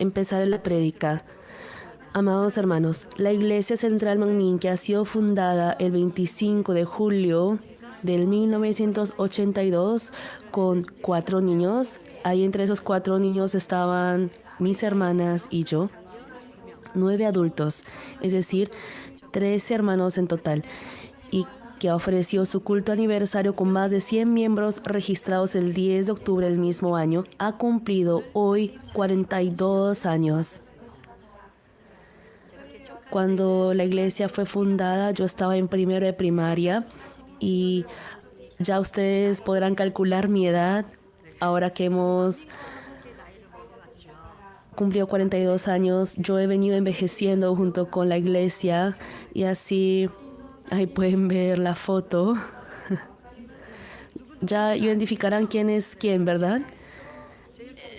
empezar la prédica. Amados hermanos, la Iglesia Central Manmin, que ha sido fundada el 25 de julio del 1982 con 4 niños. Ahí entre esos 4 niños estaban mis hermanas y yo. 9 adultos, es decir, 13 hermanos en total. Y que ofreció su culto aniversario con más de 100 miembros registrados el 10 de octubre del mismo año, ha cumplido hoy 42 años. Cuando la iglesia fue fundada, yo estaba en primero de primaria y ya ustedes podrán calcular mi edad ahora que hemos cumplido 42 años. Yo he venido envejeciendo junto con la iglesia y así ahí pueden ver la foto. Ya identificarán quién es quién, ¿verdad?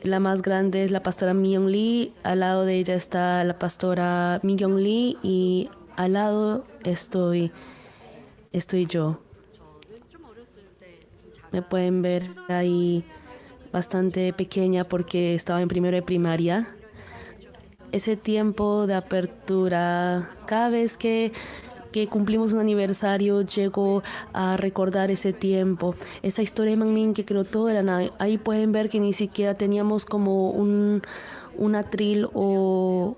La más grande es la pastora Mi-young Lee, al lado de ella está la pastora Mi-young Lee y al lado estoy yo. Me pueden ver ahí bastante pequeña porque estaba en primero de primaria. Ese tiempo de apertura, cada vez que cumplimos un aniversario, llego a recordar ese tiempo, esa historia de Manmin que creó todo de la nada. Ahí pueden ver que ni siquiera teníamos como un atril o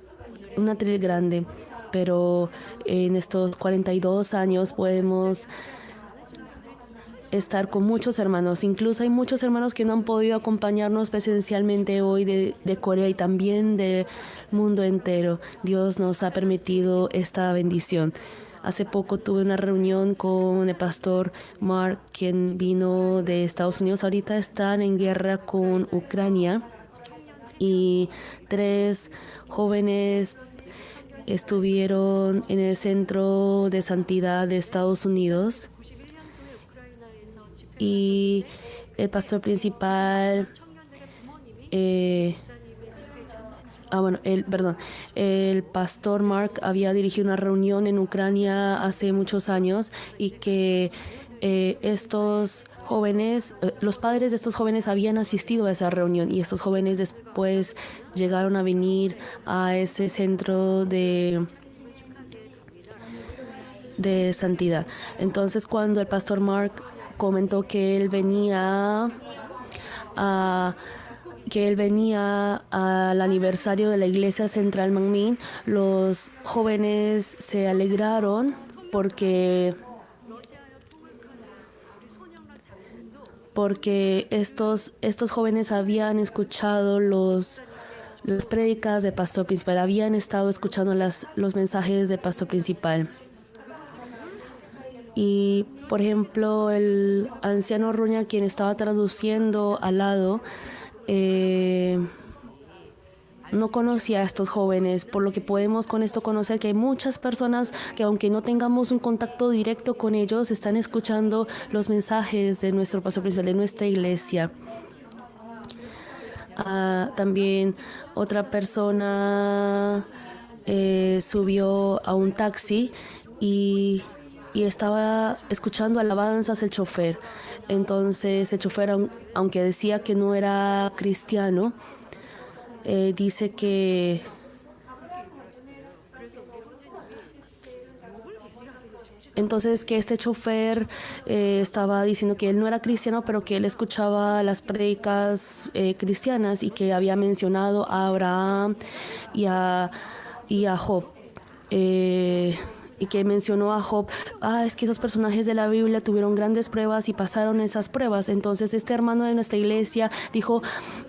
un atril grande, pero en estos 42 años podemos estar con muchos hermanos. Incluso hay muchos hermanos que no han podido acompañarnos presencialmente hoy de Corea y también del mundo entero. Dios nos ha permitido esta bendición. Hace poco tuve una reunión con el pastor Mark, quien vino de Estados Unidos. Ahorita están en guerra con Ucrania y 3 jóvenes estuvieron en el Centro de Santidad de Estados Unidos y el pastor principal el pastor Mark había dirigido una reunión en Ucrania hace muchos años y que estos jóvenes, los padres de estos jóvenes habían asistido a esa reunión y estos jóvenes después llegaron a venir a ese centro de santidad. Entonces, cuando el pastor Mark comentó que él venía al aniversario de la Iglesia Central Manmin, los jóvenes se alegraron porque estos jóvenes habían escuchado las prédicas del pastor principal, habían estado escuchando los mensajes del pastor principal. Y, por ejemplo, el anciano Ruña, quien estaba traduciendo al lado, no conocía a estos jóvenes, por lo que podemos con esto conocer que hay muchas personas que, aunque no tengamos un contacto directo con ellos, están escuchando los mensajes de nuestro pastor principal, de nuestra iglesia. También otra persona subió a un taxi y estaba escuchando alabanzas el chofer. Entonces el chofer, aunque decía que no era cristiano, dice que este chofer estaba diciendo que él no era cristiano, pero que él escuchaba las prédicas cristianas y que había mencionado a Abraham y a Job. Y que mencionó a Job, es que esos personajes de la Biblia tuvieron grandes pruebas y pasaron esas pruebas. Entonces este hermano de nuestra iglesia dijo,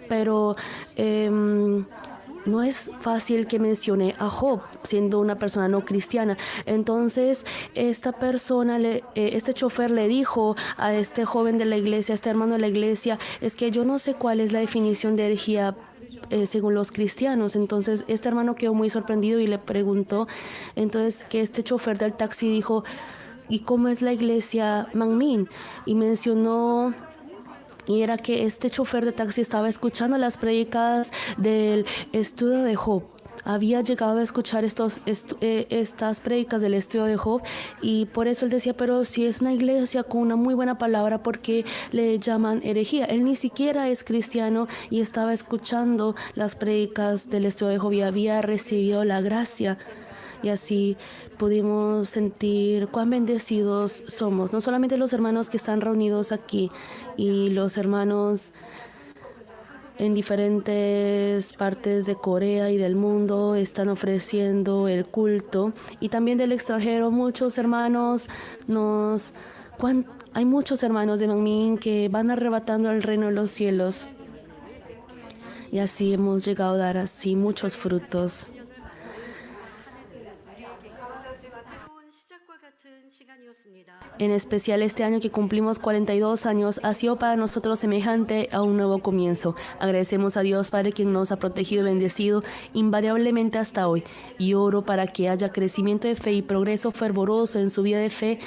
pero no es fácil que mencione a Job siendo una persona no cristiana. Entonces esta persona, este chofer le dijo a este joven de la iglesia, este hermano de la iglesia, es que yo no sé cuál es la definición de herejía según los cristianos. Entonces este hermano quedó muy sorprendido y le preguntó, entonces que este chofer del taxi dijo, ¿y cómo es la iglesia Manmin? Y mencionó, y era que este chofer de taxi estaba escuchando las prédicas del estudio de Job. había llegado a escuchar estas prédicas del estudio de Job, y por eso él decía, pero si es una iglesia con una muy buena palabra, ¿por qué le llaman herejía? Él ni siquiera es cristiano y estaba escuchando las prédicas del estudio de Job y había recibido la gracia. Y así pudimos sentir cuán bendecidos somos, no solamente los hermanos que están reunidos aquí y los hermanos en diferentes partes de Corea y del mundo están ofreciendo el culto, y también del extranjero muchos hermanos hay muchos hermanos de Manmin que van arrebatando el reino de los cielos, y así hemos llegado a dar así muchos frutos. En especial este año que cumplimos 42 años ha sido para nosotros semejante a un nuevo comienzo. Agradecemos a Dios Padre, quien nos ha protegido y bendecido invariablemente hasta hoy, y oro para que haya crecimiento de fe y progreso fervoroso en su vida de fe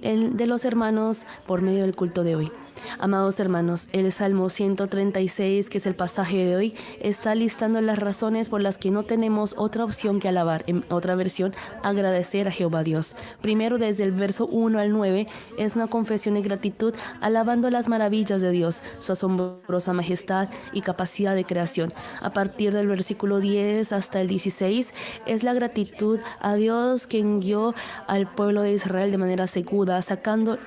de los hermanos por medio del culto de hoy. Amados hermanos, el Salmo 136, que es el pasaje de hoy, está listando las razones por las que no tenemos otra opción que alabar. En otra versión, agradecer a Jehová Dios. Primero, desde el verso 1 al 9, es una confesión de gratitud, alabando las maravillas de Dios, su asombrosa majestad y capacidad de creación. A partir del versículo 10 hasta el 16, es la gratitud a Dios, quien guió al pueblo de Israel de manera segura, sacándolos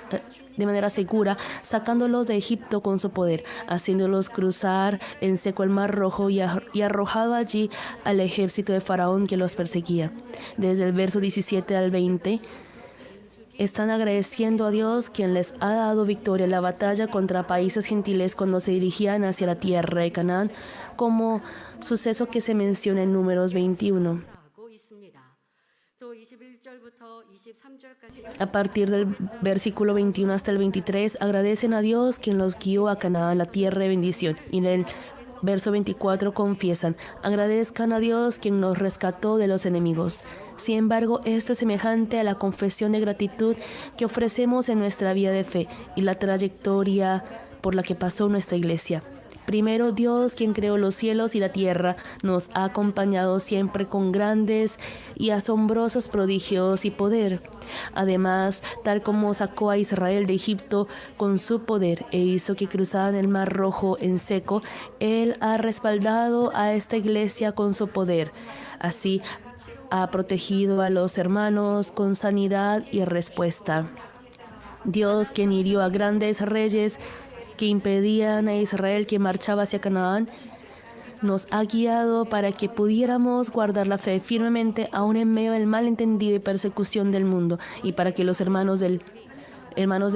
de Egipto con su poder, haciéndolos cruzar en seco el Mar Rojo y arrojado allí al ejército de Faraón que los perseguía. Desde el verso 17 al 20, están agradeciendo a Dios, quien les ha dado victoria en la batalla contra países gentiles cuando se dirigían hacia la tierra de Canaán, como suceso que se menciona en Números 21. A partir del versículo 21 hasta el 23, agradecen a Dios, quien los guió a Canaán, la tierra de bendición. Y en el verso 24 confiesan, agradezcan a Dios, quien nos rescató de los enemigos. Sin embargo, esto es semejante a la confesión de gratitud que ofrecemos en nuestra vida de fe y la trayectoria por la que pasó nuestra iglesia. Primero, Dios, quien creó los cielos y la tierra, nos ha acompañado siempre con grandes y asombrosos prodigios y poder. Además, tal como sacó a Israel de Egipto con su poder e hizo que cruzaran el Mar Rojo en seco, Él ha respaldado a esta iglesia con su poder. Así, ha protegido a los hermanos con sanidad y respuesta. Dios, quien hirió a grandes reyes que impedían a Israel que marchaba hacia Canaán, nos ha guiado para que pudiéramos guardar la fe firmemente aún en medio del malentendido y persecución del mundo, y para que los hermanos de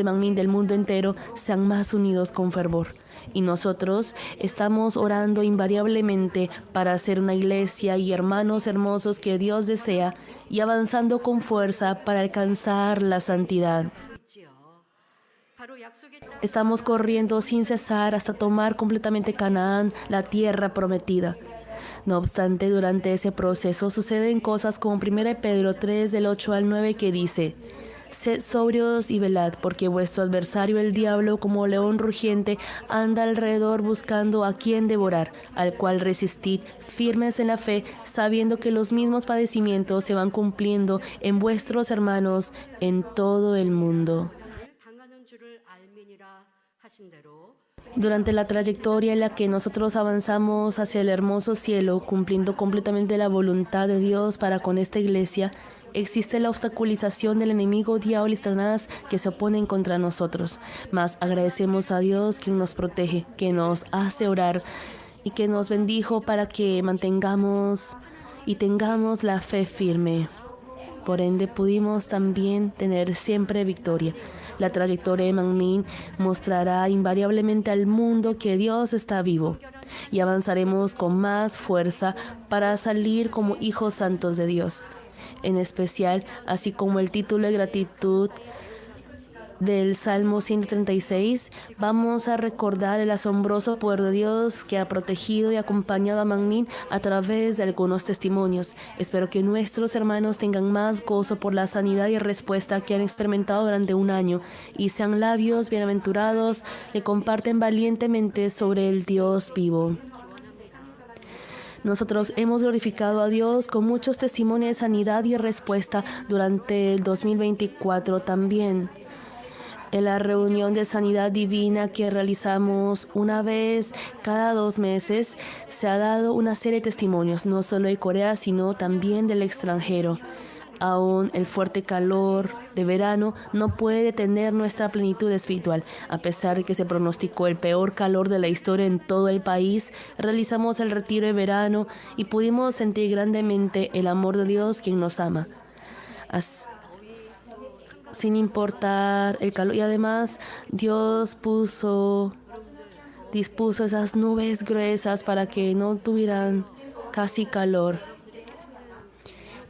Manmin del mundo entero sean más unidos con fervor. Y nosotros estamos orando invariablemente para ser una iglesia y hermanos hermosos que Dios desea, y avanzando con fuerza para alcanzar la santidad. Estamos corriendo sin cesar hasta tomar completamente Canaán, la tierra prometida. No obstante, durante ese proceso suceden cosas como 1 Pedro 3, del 8 al 9, que dice: sed sobrios y velad, porque vuestro adversario el diablo, como león rugiente, anda alrededor buscando a quien devorar, al cual resistid firmes en la fe, sabiendo que los mismos padecimientos se van cumpliendo en vuestros hermanos en todo el mundo. Durante la trayectoria en la que nosotros avanzamos hacia el hermoso cielo, cumpliendo completamente la voluntad de Dios para con esta iglesia, existe la obstaculización del enemigo diablo y Satanás que se oponen contra nosotros. Mas agradecemos a Dios, quien nos protege, que nos hace orar y que nos bendijo para que mantengamos y tengamos la fe firme. Por ende, pudimos también tener siempre victoria. La trayectoria de Manmin mostrará invariablemente al mundo que Dios está vivo, y avanzaremos con más fuerza para salir como hijos santos de Dios. En especial, así como el título de gratitud del Salmo 136, vamos a recordar el asombroso poder de Dios que ha protegido y acompañado a Manmin a través de algunos testimonios. Espero que nuestros hermanos tengan más gozo por la sanidad y respuesta que han experimentado durante un año, y sean labios bienaventurados que comparten valientemente sobre el Dios vivo. Nosotros hemos glorificado a Dios con muchos testimonios de sanidad y respuesta durante el 2024 también. En la reunión de sanidad divina que realizamos una vez cada 2 meses, se ha dado una serie de testimonios, no solo de Corea, sino también del extranjero. Aún el fuerte calor de verano no puede detener nuestra plenitud espiritual. A pesar de que se pronosticó el peor calor de la historia en todo el país, realizamos el retiro de verano y pudimos sentir grandemente el amor de Dios, quien nos ama. Sin importar el calor. Y además Dios dispuso esas nubes gruesas para que no tuvieran casi calor.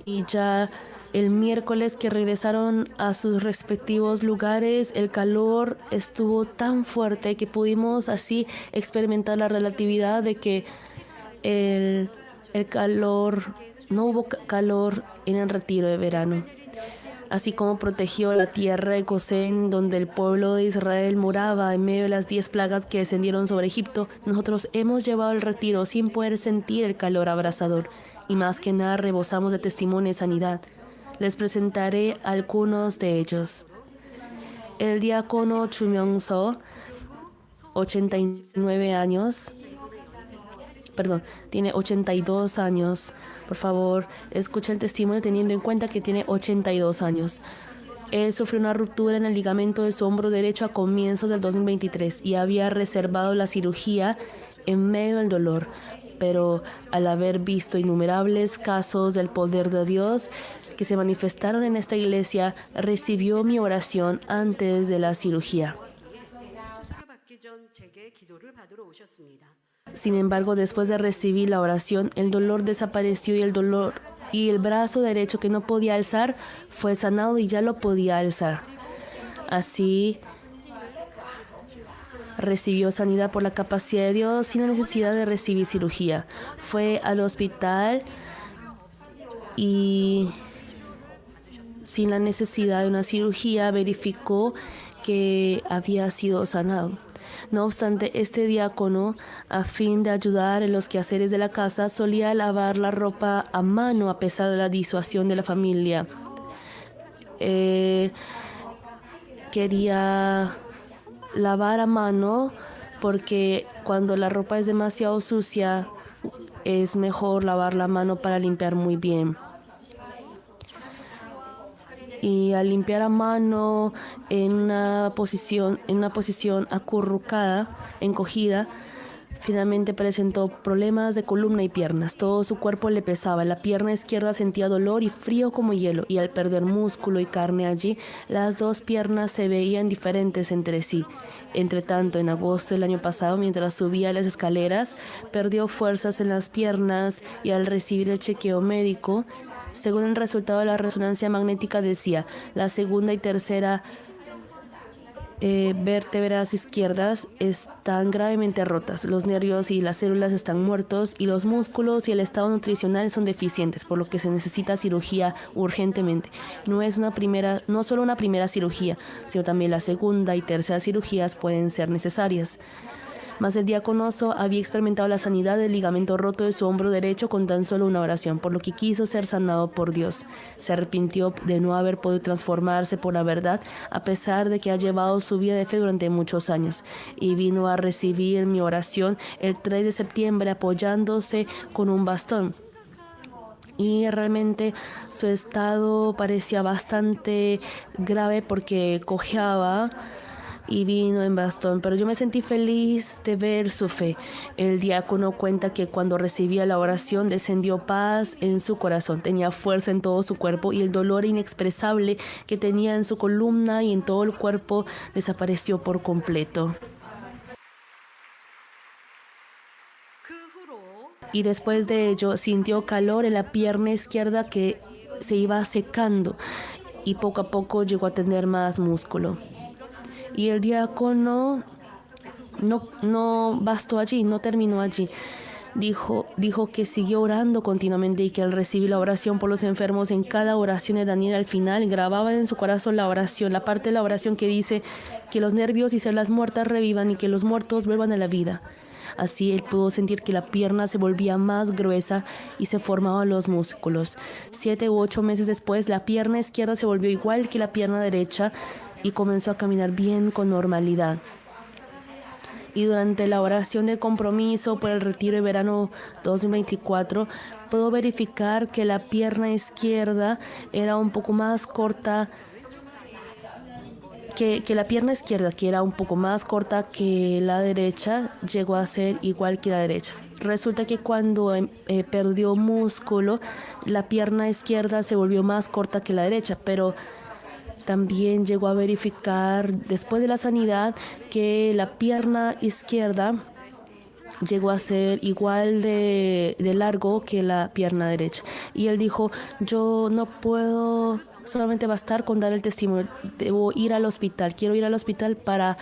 Y ya el miércoles que regresaron a sus respectivos lugares, el calor estuvo tan fuerte que pudimos así experimentar la relatividad de que el calor, no hubo calor en el retiro de verano. Así como protegió la tierra de Gosén, donde el pueblo de Israel moraba en medio de las 10 plagas que descendieron sobre Egipto, nosotros hemos llevado el retiro sin poder sentir el calor abrasador. Y más que nada rebosamos de testimonio de sanidad. Les presentaré algunos de ellos. El diácono Chu Myung-so, 89 años. Perdón, tiene 82 años. Por favor, escucha el testimonio teniendo en cuenta que tiene 82 años. Él sufrió una ruptura en el ligamento de su hombro derecho a comienzos del 2023 y había reservado la cirugía en medio del dolor. Pero al haber visto innumerables casos del poder de Dios que se manifestaron en esta iglesia, recibió mi oración antes de la cirugía. Sin embargo, después de recibir la oración, el dolor desapareció y el brazo derecho que no podía alzar fue sanado y ya lo podía alzar. Así recibió sanidad por la capacidad de Dios sin la necesidad de recibir cirugía. Fue al hospital y sin la necesidad de una cirugía verificó que había sido sanado. No obstante, este diácono, a fin de ayudar en los quehaceres de la casa, solía lavar la ropa a mano a pesar de la disuasión de la familia. Quería lavar a mano porque cuando la ropa es demasiado sucia, es mejor lavarla a mano para limpiar muy bien. Y al limpiar a mano en una posición acurrucada, encogida, finalmente presentó problemas de columna y piernas. Todo su cuerpo le pesaba. La pierna izquierda sentía dolor y frío como hielo, y al perder músculo y carne allí, las 2 piernas se veían diferentes entre sí. Entretanto, en agosto del año pasado, mientras subía las escaleras, perdió fuerzas en las piernas y al recibir el chequeo médico, según el resultado de la resonancia magnética, decía: la segunda y tercera vértebras izquierdas están gravemente rotas, los nervios y las células están muertos y los músculos y el estado nutricional son deficientes, por lo que se necesita cirugía urgentemente. No solo una primera cirugía, sino también la segunda y tercera cirugías pueden ser necesarias. Mas el diácono había experimentado la sanidad del ligamento roto de su hombro derecho con tan solo una oración, por lo que quiso ser sanado por Dios. Se arrepintió de no haber podido transformarse por la verdad, a pesar de que ha llevado su vida de fe durante muchos años, y vino a recibir mi oración el 3 de septiembre apoyándose con un bastón. Y realmente su estado parecía bastante grave porque cojeaba y vino en bastón, pero yo me sentí feliz de ver su fe. El diácono cuenta que cuando recibía la oración descendió paz en su corazón, tenía fuerza en todo su cuerpo y el dolor inexpresable que tenía en su columna y en todo el cuerpo desapareció por completo. Y después de ello sintió calor en la pierna izquierda que se iba secando y poco a poco llegó a tener más músculo. Y el diácono no bastó allí, no terminó allí. Dijo que siguió orando continuamente y que al recibir la oración por los enfermos en cada oración de Daniel al final grababa en su corazón la oración, la parte de la oración que dice que los nervios y células muertas revivan y que los muertos vuelvan a la vida. Así él pudo sentir que la pierna se volvía más gruesa y se formaban los músculos. 7 u 8 meses después, la pierna izquierda se volvió igual que la pierna derecha y comenzó a caminar bien con normalidad. Y durante la oración de compromiso por el retiro de verano 2024, puedo verificar que la pierna izquierda era un poco más corta que la pierna izquierda, que era un poco más corta que la derecha, llegó a ser igual que la derecha. Resulta que cuando perdió músculo, la pierna izquierda se volvió más corta que la derecha, pero también llegó a verificar después de la sanidad que la pierna izquierda llegó a ser igual de largo que la pierna derecha. Y él dijo, yo no puedo solamente bastar con dar el testimonio, debo ir al hospital, quiero ir al hospital para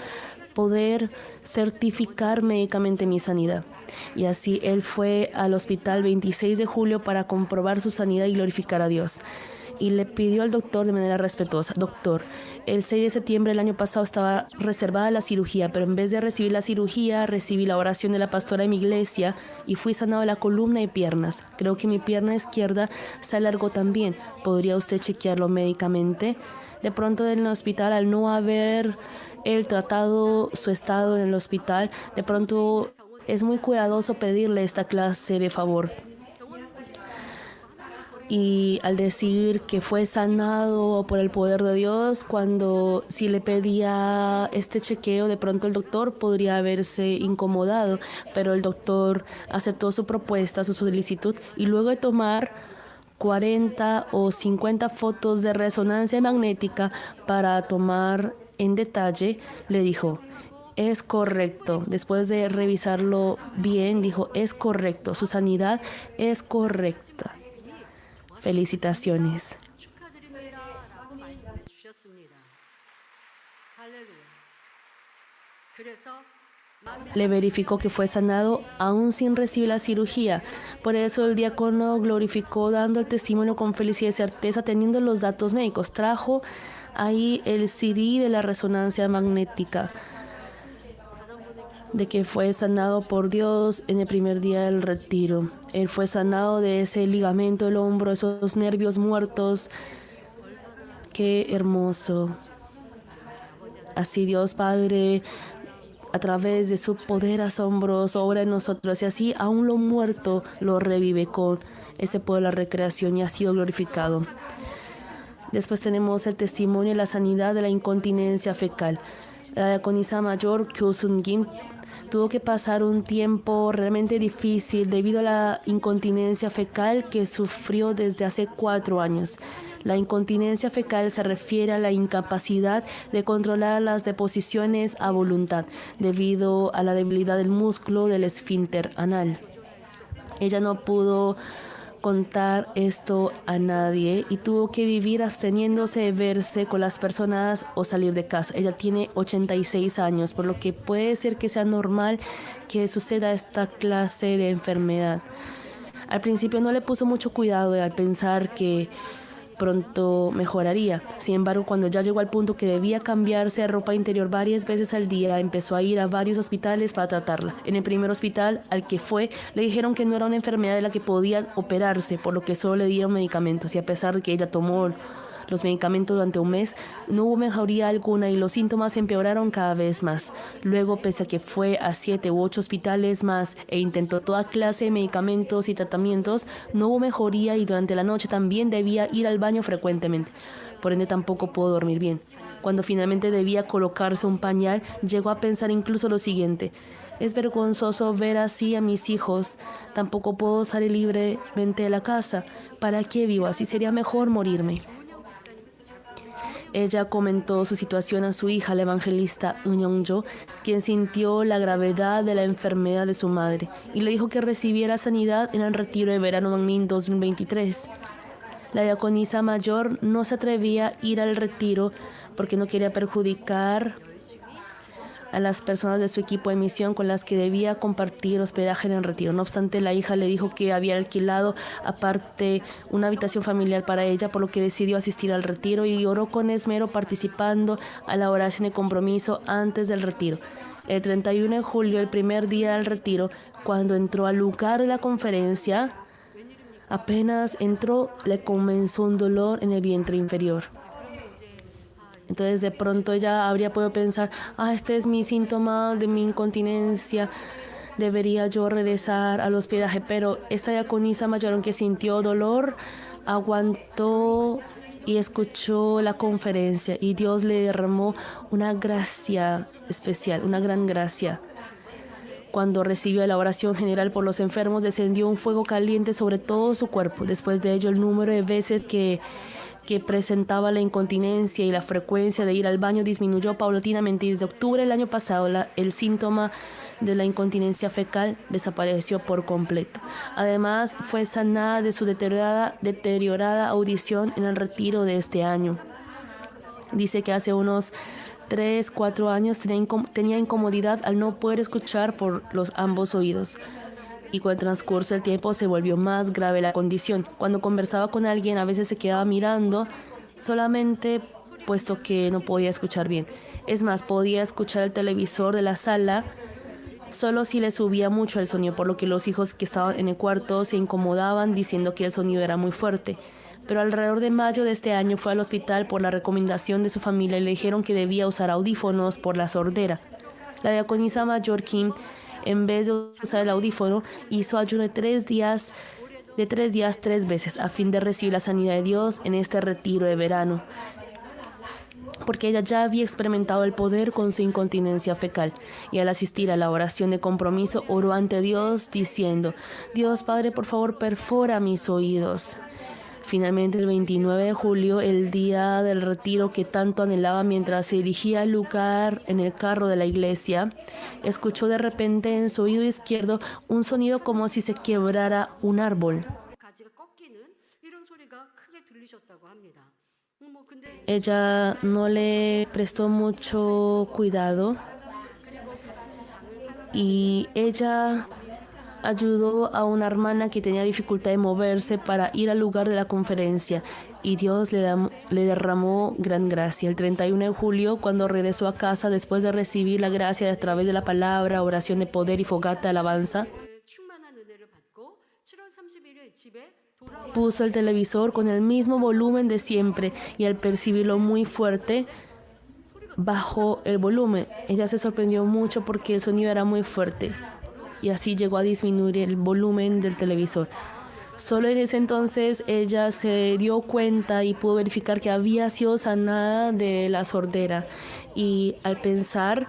poder certificar médicamente mi sanidad. Y así él fue al hospital 26 de julio para comprobar su sanidad y glorificar a Dios. Y le pidió al doctor de manera respetuosa, doctor, el 6 de septiembre del año pasado estaba reservada la cirugía, pero en vez de recibir la cirugía, recibí la oración de la pastora de mi iglesia y fui sanado de la columna y piernas. Creo que mi pierna izquierda se alargó también. ¿Podría usted chequearlo médicamente? De pronto en el hospital, al no haber él tratado su estado en el hospital, de pronto es muy cuidadoso pedirle esta clase de favor. Y al decir que fue sanado por el poder de Dios, cuando si le pedía este chequeo, de pronto el doctor podría haberse incomodado, pero el doctor aceptó su propuesta, su solicitud, y luego de tomar 40 o 50 fotos de resonancia magnética para tomar en detalle, le dijo, es correcto. Después de revisarlo bien, dijo, es correcto, su sanidad es correcta. Felicitaciones. Le verificó que fue sanado aún sin recibir la cirugía. Por eso el diácono glorificó dando el testimonio con felicidad y certeza, teniendo los datos médicos. Trajo ahí el CD de la resonancia magnética, de que fue sanado por Dios en el primer día del retiro. Él fue sanado de ese ligamento del hombro, esos nervios muertos. Qué hermoso. Así Dios Padre, a través de su poder asombroso, obra en nosotros, y así aún lo muerto lo revive con ese poder de la recreación y ha sido glorificado. Después tenemos el testimonio de la sanidad de la incontinencia fecal. La diaconisa mayor, Kyu Sun Kim, tuvo que pasar un tiempo realmente difícil debido a la incontinencia fecal que sufrió desde hace 4 años. La incontinencia fecal se refiere a la incapacidad de controlar las deposiciones a voluntad debido a la debilidad del músculo del esfínter anal. Ella no pudo contar esto a nadie y tuvo que vivir absteniéndose de verse con las personas o salir de casa. Ella tiene 86 años, por lo que puede ser que sea normal que suceda esta clase de enfermedad. Al principio no le puso mucho cuidado al pensar que pronto mejoraría. Sin embargo, cuando ya llegó al punto que debía cambiarse de ropa interior varias veces al día, empezó a ir a varios hospitales para tratarla. En el primer hospital al que fue, le dijeron que no era una enfermedad de la que podía operarse, por lo que solo le dieron medicamentos. Y a pesar de que ella tomó los medicamentos durante un mes, no hubo mejoría alguna y los síntomas empeoraron cada vez más. Luego, pese a que fue a 7 u 8 hospitales más e intentó toda clase de medicamentos y tratamientos, no hubo mejoría y durante la noche también debía ir al baño frecuentemente. Por ende, tampoco pudo dormir bien. Cuando finalmente debía colocarse un pañal, llegó a pensar incluso lo siguiente: es vergonzoso ver así a mis hijos. Tampoco puedo salir libremente de la casa. ¿Para qué vivo así? Sería mejor morirme. Ella comentó su situación a su hija, la evangelista Eun Young-jo, quien sintió la gravedad de la enfermedad de su madre y le dijo que recibiera sanidad en el retiro de verano Manmin 2023. La diaconisa mayor no se atrevía a ir al retiro porque no quería perjudicar a las personas de su equipo de misión con las que debía compartir hospedaje en el retiro. No obstante, la hija le dijo que había alquilado aparte una habitación familiar para ella, por lo que decidió asistir al retiro y oró con esmero, participando a la oración de compromiso antes del retiro. El 31 de julio, el primer día del retiro, cuando entró al lugar de la conferencia, apenas entró, le comenzó un dolor en el vientre inferior. Entonces de pronto ella habría podido pensar, este es mi síntoma de mi incontinencia, debería yo regresar al hospedaje. Pero esta diaconisa mayor, aunque sintió dolor, aguantó y escuchó la conferencia, y Dios le derramó una gracia especial, una gran gracia. Cuando recibió la oración general por los enfermos, descendió un fuego caliente sobre todo su cuerpo. Después de ello, el número de veces que presentaba la incontinencia y la frecuencia de ir al baño disminuyó paulatinamente, y desde octubre del año pasado el síntoma de la incontinencia fecal desapareció por completo. Además, fue sanada de su deteriorada audición en el retiro de este año. Dice que hace unos 3-4 años tenía incomodidad al no poder escuchar por los ambos oídos, y con el transcurso del tiempo se volvió más grave la condición. Cuando conversaba con alguien, a veces se quedaba mirando solamente, puesto que no podía escuchar bien. Es más, podía escuchar el televisor de la sala solo si le subía mucho el sonido, por lo que los hijos que estaban en el cuarto se incomodaban diciendo que el sonido era muy fuerte. Pero alrededor de mayo de este año fue al hospital por la recomendación de su familia y le dijeron que debía usar audífonos por la sordera. La diaconisa mayor Kim, en vez de usar el audífono, hizo ayuno de 3 días, 3 veces, a fin de recibir la sanidad de Dios en este retiro de verano, porque ella ya había experimentado el poder con su incontinencia fecal, y al asistir a la oración de compromiso oró ante Dios diciendo: Dios Padre, por favor, perfora mis oídos. Finalmente, el 29 de julio, el día del retiro que tanto anhelaba, mientras se dirigía al lugar en el carro de la iglesia, escuchó de repente en su oído izquierdo un sonido como si se quebrara un árbol. Ella no le prestó mucho cuidado y ella ayudó a una hermana que tenía dificultad de moverse para ir al lugar de la conferencia, y Dios le derramó gran gracia. El 31 de julio, cuando regresó a casa después de recibir la gracia a través de la palabra, oración de poder y fogata de alabanza, puso el televisor con el mismo volumen de siempre, y al percibirlo muy fuerte, bajó el volumen. Ella se sorprendió mucho porque el sonido era muy fuerte, y así llegó a disminuir el volumen del televisor. Solo en ese entonces ella se dio cuenta y pudo verificar que había sido sanada de la sordera, y al pensar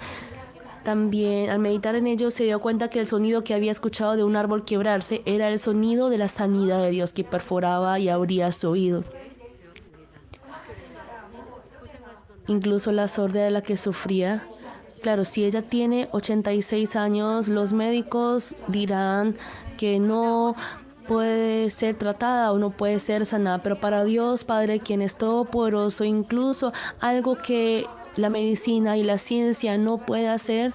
también, al meditar en ello, se dio cuenta que el sonido que había escuchado de un árbol quebrarse era el sonido de la sanidad de Dios que perforaba y abría su oído. Incluso la sordera de la que sufría. Claro, si ella tiene 86 años, los médicos dirán que no puede ser tratada o no puede ser sanada, pero para Dios Padre, quien es todopoderoso, incluso algo que la medicina y la ciencia no puede hacer,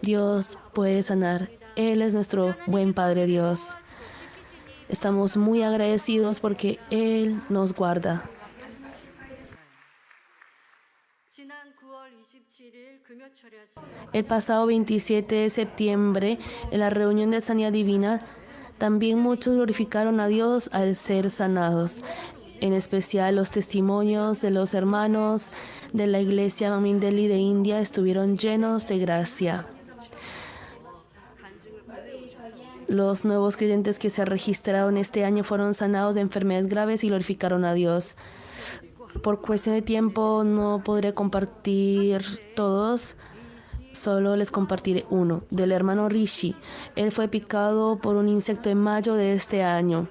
Dios puede sanar. Él es nuestro buen Padre Dios. Estamos muy agradecidos porque Él nos guarda. El pasado 27 de septiembre, en la reunión de Sanidad Divina, también muchos glorificaron a Dios al ser sanados. En especial, los testimonios de los hermanos de la iglesia Mamindeli de India estuvieron llenos de gracia. Los nuevos creyentes que se registraron este año fueron sanados de enfermedades graves y glorificaron a Dios. Por cuestión de tiempo no podré compartir todos, solo les compartiré uno, del hermano Rishi. Él fue picado por un insecto en mayo de este año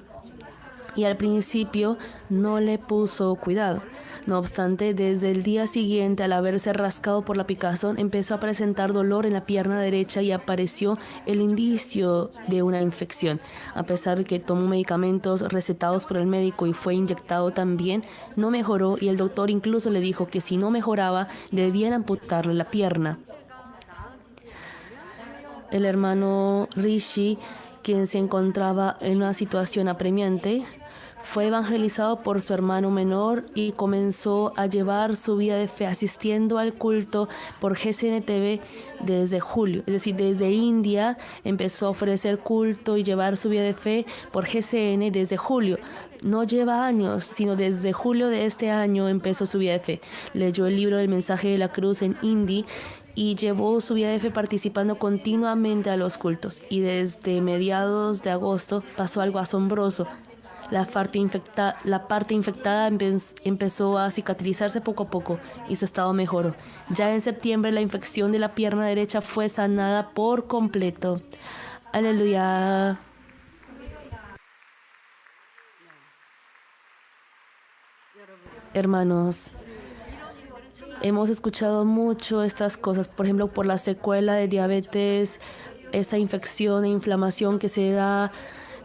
y al principio no le puso cuidado. No obstante, desde el día siguiente, al haberse rascado por la picazón, empezó a presentar dolor en la pierna derecha y apareció el indicio de una infección. A pesar de que tomó medicamentos recetados por el médico y fue inyectado también, no mejoró, y el doctor incluso le dijo que si no mejoraba, debían amputarle la pierna. El hermano Rishi, quien se encontraba en una situación apremiante, Fue evangelizado por su hermano menor y comenzó a llevar su vida de fe asistiendo al culto por GCN-TV desde julio. Es decir, desde India empezó a ofrecer culto y llevar su vida de fe por GCN desde julio. No lleva años, sino desde julio de este año empezó su vida de fe. Leyó el libro del mensaje de la cruz en hindi y llevó su vida de fe participando continuamente a los cultos. Y desde mediados de agosto pasó algo asombroso. La parte infectada empezó a cicatrizarse poco a poco y su estado mejoró. Ya en septiembre la infección de la pierna derecha fue sanada por completo. Aleluya. Hermanos, hemos escuchado mucho estas cosas, por ejemplo, por la secuela de diabetes, esa infección e inflamación que se da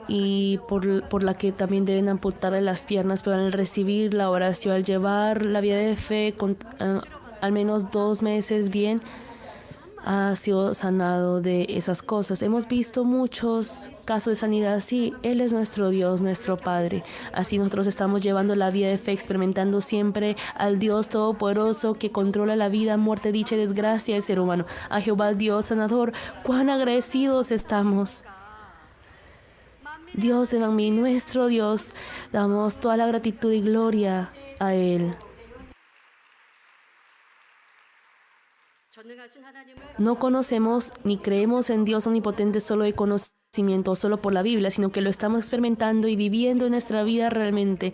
y por la que también deben amputarle las piernas, pero al recibir la oración, al llevar la vida de fe con al menos 2 meses bien, ha sido sanado de esas cosas. Hemos visto muchos casos de sanidad. Sí, Él es nuestro Dios, nuestro Padre. Así nosotros estamos llevando la vida de fe, experimentando siempre al Dios Todopoderoso que controla la vida, muerte, dicha y desgracia del ser humano. A Jehová Dios sanador, cuán agradecidos estamos. Dios de Manmin, nuestro Dios, damos toda la gratitud y gloria a Él. No conocemos ni creemos en Dios omnipotente solo de conocimiento o solo por la Biblia, sino que lo estamos experimentando y viviendo en nuestra vida realmente.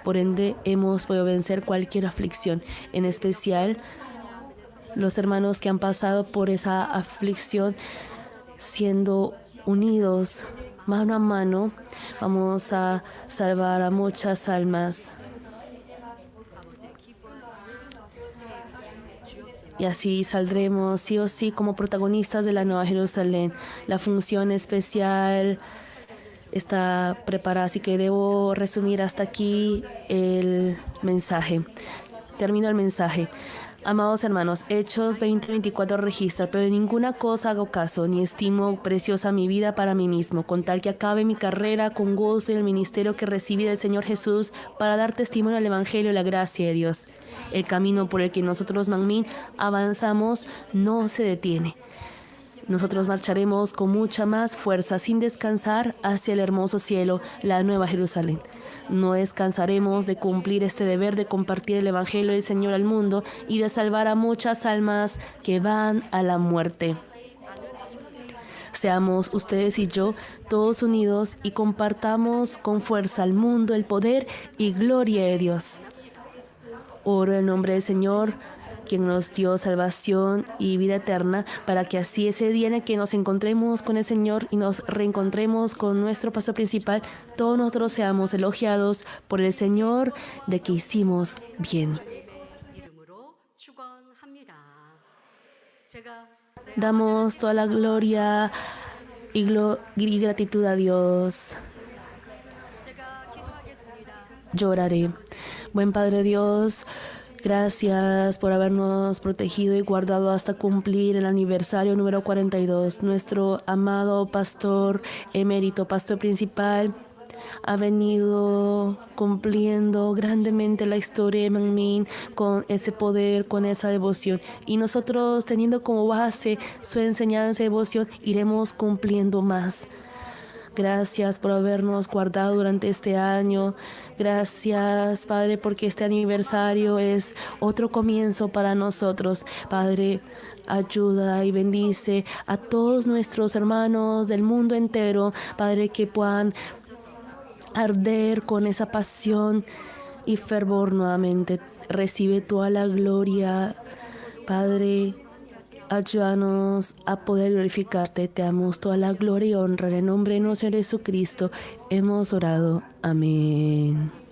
Por ende, hemos podido vencer cualquier aflicción, en especial los hermanos que han pasado por esa aflicción siendo unidos mano a mano. Vamos a salvar a muchas almas. Y así saldremos sí o sí como protagonistas de la Nueva Jerusalén. La función especial está preparada, así que debo resumir hasta aquí el mensaje. Termino el mensaje. Amados hermanos, Hechos 20:24 registra, pero de ninguna cosa hago caso, ni estimo preciosa mi vida para mí mismo, con tal que acabe mi carrera con gozo en el ministerio que recibí del Señor Jesús para dar testimonio al Evangelio y la gracia de Dios. El camino por el que nosotros, Manmin, avanzamos no se detiene. Nosotros marcharemos con mucha más fuerza, sin descansar, hacia el hermoso cielo, la Nueva Jerusalén. No descansaremos de cumplir este deber de compartir el Evangelio del Señor al mundo y de salvar a muchas almas que van a la muerte. Seamos ustedes y yo todos unidos y compartamos con fuerza al mundo el poder y gloria de Dios. Oro en el nombre del Señor, quien nos dio salvación y vida eterna, para que así ese día en el que nos encontremos con el Señor y nos reencontremos con nuestro pastor principal, todos nosotros seamos elogiados por el Señor de que hicimos bien. Damos toda la gloria y gratitud a Dios. Yo oraré. Buen Padre Dios, gracias por habernos protegido y guardado hasta cumplir el aniversario número 42. Nuestro amado pastor emérito, pastor principal, ha venido cumpliendo grandemente la historia de Manmin con ese poder, con esa devoción. Y nosotros, teniendo como base su enseñanza y devoción, iremos cumpliendo más. Gracias por habernos guardado durante este año. Gracias, Padre, porque este aniversario es otro comienzo para nosotros. Padre, ayuda y bendice a todos nuestros hermanos del mundo entero, Padre, que puedan arder con esa pasión y fervor nuevamente. Recibe toda la gloria, Padre. Ayúdanos a poder glorificarte. Te damos toda la gloria y honra. En el nombre de nuestro Señor Jesucristo hemos orado. Amén.